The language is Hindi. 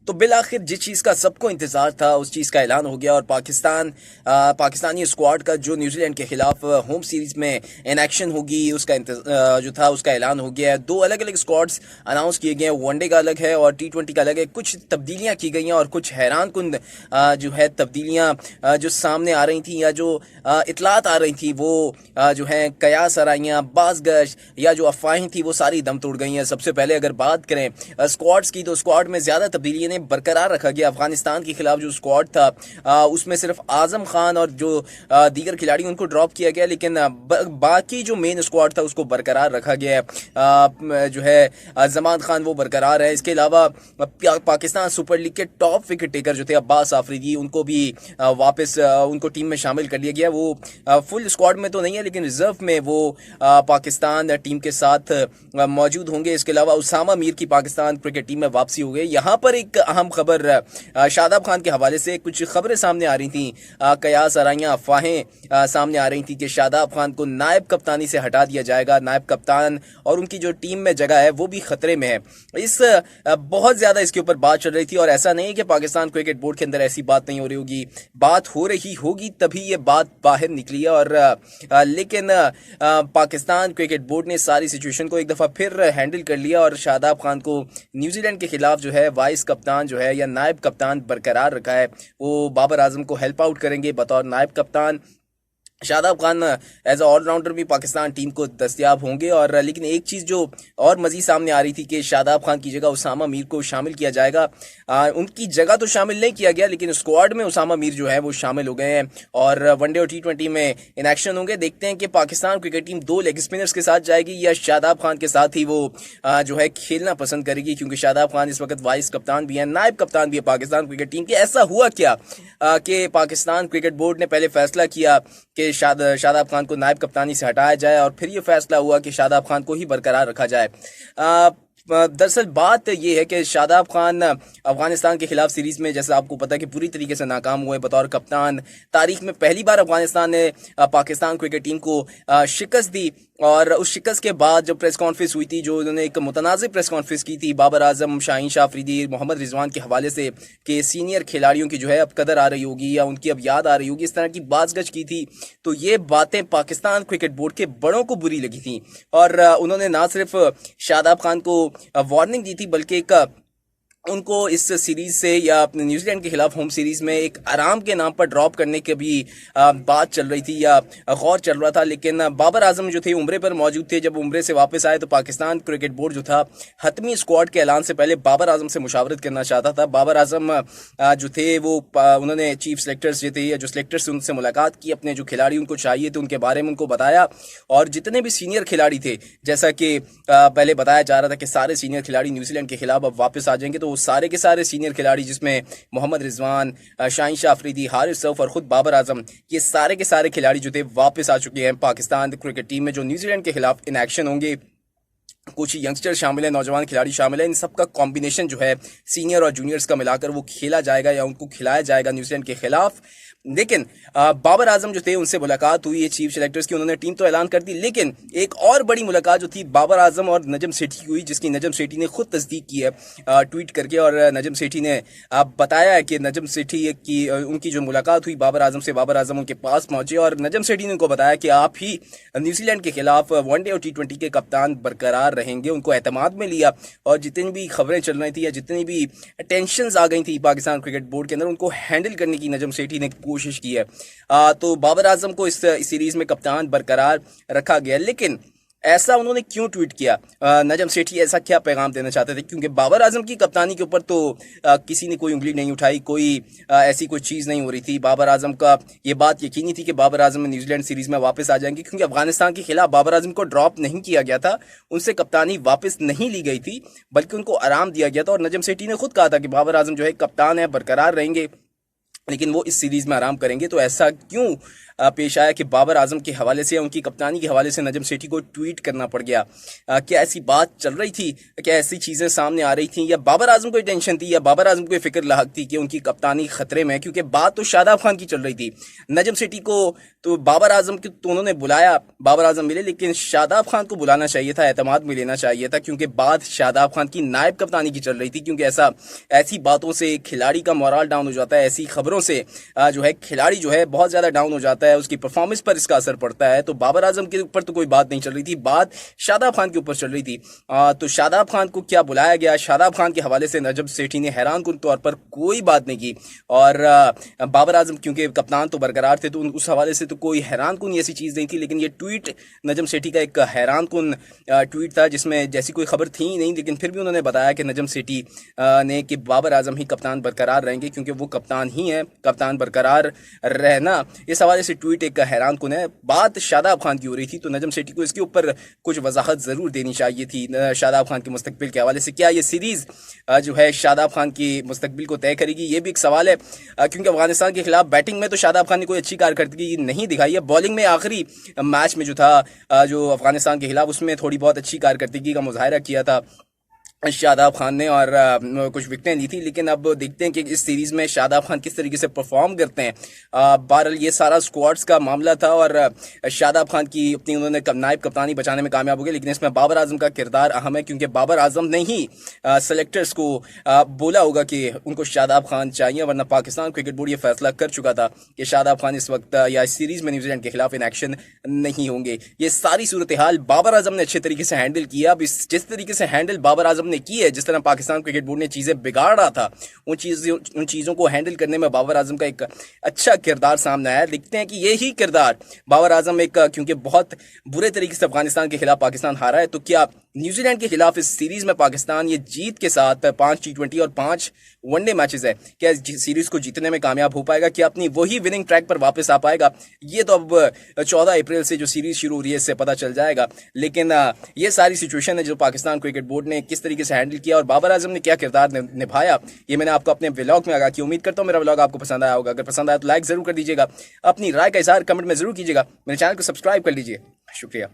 तो बिल आखिर जिस चीज़ का सबको इंतज़ार था उस चीज़ का ऐलान हो गया और पाकिस्तानी स्क्वाड का जो न्यूजीलैंड के खिलाफ होम सीरीज़ में इन एक्शन होगी उसका जो था उसका ऐलान हो गया है। दो अलग अलग स्क्वाड्स अनाउंस किए गए हैं, वनडे का अलग है और T20 का अलग है। कुछ तब्दीलियां की गई हैं और कुछ हैरान कुन जो है तब्दीलियां जो सामने आ रही थी या जो इतलात आ रही थी वो जो है कयास आराइयाँ बाज़गश या जो अफवाहें थी वो सारी दम तोड़ गई हैं। सबसे पहले अगर बात करें स्क्वाड्स की तो स्क्वाड में ज़्यादा तब्दीलियां बरकरार रखा गया। अफगानिस्तान के खिलाफ जो स्क्वाड था उसमें सिर्फ आजम खान और जो दीगर खिलाड़ी उनको ड्रॉप किया गया, लेकिन बाकी जो मेन स्क्वाड था उसको बरकरार रखा गया है। जो है जमान खान वो बरकरार है। इसके अलावा पाकिस्तान सुपर लीग के टॉप विकेट टेकर जो थे अब्बास आफरीदी उनको भी वापस उनको टीम में शामिल कर लिया गया। वो फुल स्क्वाड में तो नहीं है लेकिन रिजर्व में वो पाकिस्तान टीम के साथ मौजूद होंगे। इसके अलावा उसामा मीर की पाकिस्तान क्रिकेट टीम में वापसी हो गई। यहाँ पर एक अहम खबर शादाब खान के हवाले से कुछ खबरें सामने आ रही थी, कयास आराइयाँ अफवाहें सामने आ रही थी कि शादाब खान को नायब कप्तानी से हटा दिया जाएगा। नायब कप्तान और उनकी जो टीम में जगह है वो भी खतरे में है। इस बहुत ज़्यादा इसके ऊपर बात चल रही थी और ऐसा नहीं है कि पाकिस्तान क्रिकेट बोर्ड के अंदर ऐसी बात नहीं हो रही होगी, बात हो रही होगी तभी ये बात बाहर निकली है। और लेकिन पाकिस्तान क्रिकेट बोर्ड ने सारी सिचुएशन को एक दफ़ा फिर हैंडल कर लिया और शादाब खान को न्यूजीलैंड के खिलाफ जो है वाइस कप्तान जो है या नायब कप्तान बरकरार रखा है। वो बाबर आजम को हेल्प आउट करेंगे बतौर नायब कप्तान। Shadab Khan as a allrounder भी पाकिस्तान टीम को दस्तयाब होंगे। और लेकिन एक चीज़ जो और मज़ीद सामने आ रही थी कि शादाब खान की जगह उसामा मीर को शामिल किया जाएगा। उनकी जगह तो शामिल नहीं किया गया लेकिन स्क्वाड में उसामा मीर जो है वो शामिल हो गए हैं और वनडे और T20 में इन एक्शन होंगे। देखते हैं कि पाकिस्तान क्रिकेट टीम दो लेग स्पिनर्स के साथ जाएगी या शादाब खान के साथ ही वो जो है खेलना पसंद करेगी, क्योंकि शादाब खान इस वक्त वाइस कप्तान भी है, नायब कप्तान भी है पाकिस्तान क्रिकेट टीम के। ऐसा हुआ क्या कि पाकिस्तान क्रिकेट बोर्ड ने पहले फैसला किया कि शादाब खान को नायब कप्तानी से हटाया जाए और फिर ये फैसला हुआ कि शादाब खान को ही बरकरार रखा जाए। दरअसल बात यह है कि शादाब खान अफगानिस्तान के खिलाफ सीरीज में जैसे आपको पता है कि पूरी तरीके से नाकाम हुए बतौर कप्तान। तारीख में पहली बार अफगानिस्तान ने पाकिस्तान क्रिकेट टीम को शिकस्त दी और उस शिकस्त के बाद जो प्रेस कॉन्फ्रेंस हुई थी, जो उन्होंने एक मुतनाज़िर प्रेस कॉन्फ्रेंस की थी बाबर आजम, शाहीन शाह अफरीदी, मोहम्मद रिजवान के हवाले से कि सीनियर खिलाड़ियों की जो है अब कदर आ रही होगी या उनकी अब याद आ रही होगी, इस तरह की बाज़गश की थी। तो ये बातें पाकिस्तान क्रिकेट बोर्ड के बड़ों को बुरी लगी थी और उन्होंने ना सिर्फ शादाब खान को वार्निंग दी थी बल्कि एक उनको इस सीरीज से या अपने न्यूजीलैंड के खिलाफ होम सीरीज में एक आराम के नाम पर ड्रॉप करने की भी बात चल रही थी या गौर चल रहा था। लेकिन बाबर आजम जो थे उम्रे पर मौजूद थे। जब उम्रे से वापस आए तो पाकिस्तान क्रिकेट बोर्ड जो था हतमी स्क्वाड के ऐलान से पहले बाबर आजम से मुशावरत करना चाहता था। बाबर आजम जो थे वो उन्होंने चीफ सेलेक्टर्स जो थे या जो सेलेक्टर्स उनसे मुलाकात की, अपने जो खिलाड़ी उनको चाहिए थे उनके बारे में उनको बताया और जितने भी सीनियर खिलाड़ी थे, जैसा कि पहले बताया जा रहा था कि सारे सीनियर खिलाड़ी न्यूजीलैंड के खिलाफ अब वापस आ जाएंगे, तो सारे के सारे सीनियर खिलाड़ी जिसमें मोहम्मद रिजवान, शाहीन शाह अफरीदी, हारिस सऊफ और खुद बाबर आजम, ये सारे के सारे खिलाड़ी जो थे वापस आ चुके हैं पाकिस्तान क्रिकेट टीम में जो न्यूजीलैंड के खिलाफ इन एक्शन होंगे। कुछ यंगस्टर शामिल है, नौजवान खिलाड़ी शामिल है, इन सब का कॉम्बिनेशन जो है सीनियर और जूनियर्स का मिलाकर वो खेला जाएगा या उनको खिलाया जाएगा न्यूजीलैंड के खिलाफ। लेकिन बाबर आजम जो थे उनसे मुलाकात हुई है चीफ सेलेक्टर्स की, उन्होंने टीम तो ऐलान कर दी, लेकिन एक और बड़ी मुलाकात जो थी बाबर आजम और नजम सेठी की हुई, जिसकी नजम सेठी ने खुद तस्दीक की है ट्वीट करके। और नजम सेठी ने बताया है कि नजम सेठी की उनकी जो मुलाकात हुई बाबर आजम से, बाबर आजम उनके पास पहुंचे और नजम सेठी ने उनको बताया कि आप ही न्यूजीलैंड के खिलाफ वनडे और T20 के कप्तान बरकरार रहेंगे। उनको एतमाद में लिया और जितनी भी खबरें चल रही थी या जितनी भी टेंशंस आ गई थी पाकिस्तान क्रिकेट बोर्ड के अंदर, उनको हैंडल करने की नजम सेठी ने कोशिश की है। तो बाबर आजम को इस सीरीज में कप्तान बरकरार रखा गया। लेकिन ऐसा उन्होंने क्यों ट्वीट किया, नजम सेठी ऐसा क्या पैगाम देना चाहते थे? क्योंकि बाबर आजम की कप्तानी के ऊपर तो किसी ने कोई उंगली नहीं उठाई, कोई ऐसी कोई चीज़ नहीं हो रही थी। बाबर आजम का ये बात यकीनी थी कि बाबर आजम न्यूजीलैंड सीरीज में वापस आ जाएंगे, क्योंकि अफगानिस्तान के खिलाफ बाबर आजम को ड्रॉप नहीं किया गया था, उनसे कप्तानी वापस नहीं ली गई थी बल्कि उनको आराम दिया गया था। और नजम सेठी ने खुद कहा था कि बाबर आजम जो है कप्तान है, बरकरार रहेंगे। लेकिन वो इस सीरीज में आराम करेंगे। तो ऐसा क्यों पेश आया कि बाबर आजम के हवाले से, उनकी कप्तानी के हवाले से नजम सेठी को ट्वीट करना पड़ गया? क्या ऐसी बात चल रही थी, क्या ऐसी चीज़ें सामने आ रही थी, या बाबर आजम को टेंशन थी, या बाबर आजम को फिक्र लाक थी कि उनकी कप्तानी खतरे में? क्योंकि बात तो शादाब खान की चल रही थी। नजम सेठी को तो बाबर आजम की तो उन्होंने बुलाया, बाबर आजम मिले, लेकिन शादाब खान को बुलाना चाहिए था, एतमाद में लेना चाहिए था, क्योंकि बात शादाब खान की नायब कप्तानी की चल रही थी। क्योंकि ऐसी बातों से खिलाड़ी का मोरल डाउन हो जाता है, ऐसी खबरों से जो है खिलाड़ी जो है बहुत ज़्यादा डाउन हो जाता है, उसकी परफॉर्मेंस पर इसका असर पड़ता है। तो बाबर आजम के ऊपर तो कोई बात नहीं चल रही थी, बात शादाब खान के ऊपर चल रही थी। तो शादाब खान को क्या बुलाया गया? शादाब खान के हवाले से नजम सेठी ने हैरान कुन तौर पर कोई बात नहीं की। और बाबर आजम क्योंकि कप्तान तो बरकरार थे, तो उस हवाले से तो कोई हैरान कुन ऐसी चीज़ नहीं थी। लेकिन ये ट्वीट नजम सेठी का एक हैरान कुन ट्वीट था, जिसमें जैसी कोई खबर थी ही नहीं, लेकिन फिर भी उन्होंने बताया कि नजम सेठी ने कि बाबर आजम ही कप्तान बरकरार रहेंगे, क्योंकि वो कप्तान ही है, कप्तान बरकरार रहना। इस हवाले से ट्वीट एक हैरान कुन है। बात शादाब खान की हो रही थी, तो नजम सेठी को इसके ऊपर कुछ वजाहत ज़रूर देनी चाहिए थी शादाब खान के मुस्तकबिल के हवाले से। क्या ये सीरीज़ जो है शादाब खान की मुस्तकबिल को तय करेगी, ये भी एक सवाल है। क्योंकि अफगानिस्तान के खिलाफ बैटिंग में तो शादाब खान ने कोई अच्छी कारकर्दगी नहीं दिखाई है। बॉलिंग में आखिरी मैच में जो था जो अफगानिस्तान के खिलाफ, उसमें थोड़ी बहुत अच्छी कारकर्दगी का मुजाहरा किया था शादाब खान ने, और कुछ विकेटें ली थी। लेकिन अब देखते हैं कि इस सीरीज़ में शादाब खान किस तरीके से परफॉर्म करते हैं। बहरहाल ये सारा स्क्वाड्स का मामला था, और शादाब खान की अपनी उन्होंने नायब कप्तानी बचाने में कामयाब हो गए। लेकिन इसमें बाबर आजम का किरदार अहम है, क्योंकि बाबर आजम ने ही सेलेक्टर्स को बोला होगा कि उनको शादाब खान चाहिए, वरना पाकिस्तान क्रिकेट बोर्ड ये फैसला कर चुका था कि शादाब खान इस वक्त या इस सीरीज़ में न्यूजीलैंड के खिलाफ इन एक्शन नहीं होंगे। ये सारी सूरत हाल बाबर आजम ने अच्छे तरीके से हैंडल किया। अब जिस तरीके से हैंडल बाबर आजम ने की है, जिस तरह पाकिस्तान क्रिकेट बोर्ड ने चीज़ें बिगाड़ रहा था, उन चीज़ों को हैंडल करने में बाबर आजम का एक अच्छा किरदार सामने आया। देखते हैं कि यही किरदार बाबर आजम एक, क्योंकि बहुत बुरे तरीके से अफगानिस्तान के खिलाफ पाकिस्तान हारा है, तो क्या न्यूजीलैंड के खिलाफ इस सीरीज में पाकिस्तान ये जीत के साथ 5 T20 और 5 वनडे मैचेस है, क्या इस सीरीज को जीतने में कामयाब हो पाएगा? क्या अपनी वही विनिंग ट्रैक पर वापस आ पाएगा? ये तो अब 14 अप्रैल से जो सीरीज शुरू हो रही है इससे पता चल जाएगा। लेकिन ये सारी सिचुएशन है जो पाकिस्तान क्रिकेट बोर्ड ने किस तरीके से हैंडल किया और बाबर आजम ने क्या किरदार निभाया, ये मैंने आपको अपने व्लॉग में आगा किया। उम्मीद करता हूँ मेरा व्लॉग आपको पसंद आया होगा। अगर पसंद आया तो लाइक जरूर कर दीजिएगा, अपनी राय का इजहार कमेंट में जरूर कीजिएगा, मेरे चैनल को सब्सक्राइब कर लीजिए। शुक्रिया।